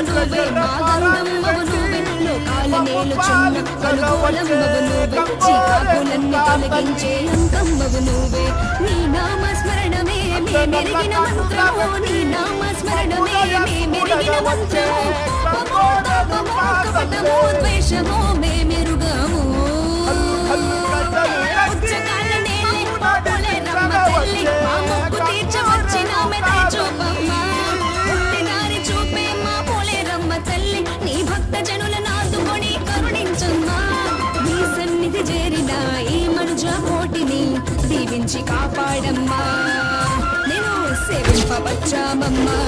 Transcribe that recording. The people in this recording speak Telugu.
నువ్వే మా గంగమ్మవు నువ్వే లోకాల నేలుచున్న అనుకూలమ్మవు నువ్వే చీకాకులన్నీ తొలగించే అంకమ్మవు నువ్వే నీ నామస్మరణమే మేమెరిగిన మంత్రము నీ నామస్మరణమే మేమెరిగిన మంత్రము కపటము ద్వేషము మేమెరుగము ఉచ్చకాల నేలే పోలేరమ్మ తల్లి మా మొక్కు తీర్చవచ్చిన మెదై చూపమ్మా పుట్టిదారి చూపే మా పోలేరమ్మ తల్లి నీ భక్త జనుల నాదుకొని కరుణించమ్మా నీ సన్నిధి చేరిన ఈ మనుజ కోటిని దీవించి కాపాడమ్మా నేను సేవింపవచ్చామమ్మా